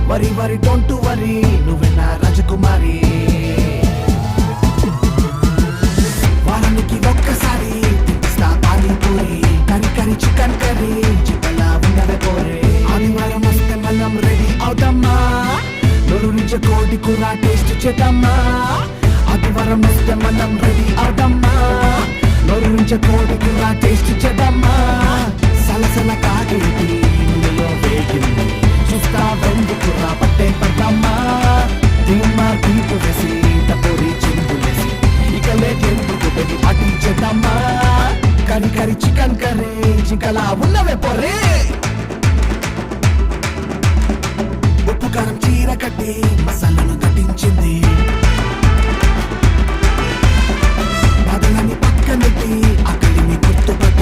వరి వరి డోంట్ వరి నువ్వే నా రాజకుమారి వారానికి ఒక్కసారి తినిపిస్తా పానీపూరి కరి కరి చికెన్ కర్రీ చికెన్లా ఉన్నవే పోరే ఆదివారం వస్తే మనం రెడీ అవుతామా నోరు నుంచి కోడి కూర టేస్ట్ చేద్దామా ఆదివారం వస్తే మనం రెడీ అవుతామా నోరు నుంచి కోడి కూర టేస్ట్ చేద్దామా సలసల కాగేది నూనెలో వేగింది చూస్తా వెండి కూర పట్టే పడ్డామా ధీమా దీపు వేసి టపోరి చిందులేసి ఇక లేకెందుకు వెళ్ళి పాటించేద్దామా కరి కరి చికెన్ కర్రీ చికలా ఉన్నవే పొర్రే ఉప్పు కారం చీర కట్టి మసాలాను దట్టించింది బాధలని పక్కనెట్టి ఆకలిని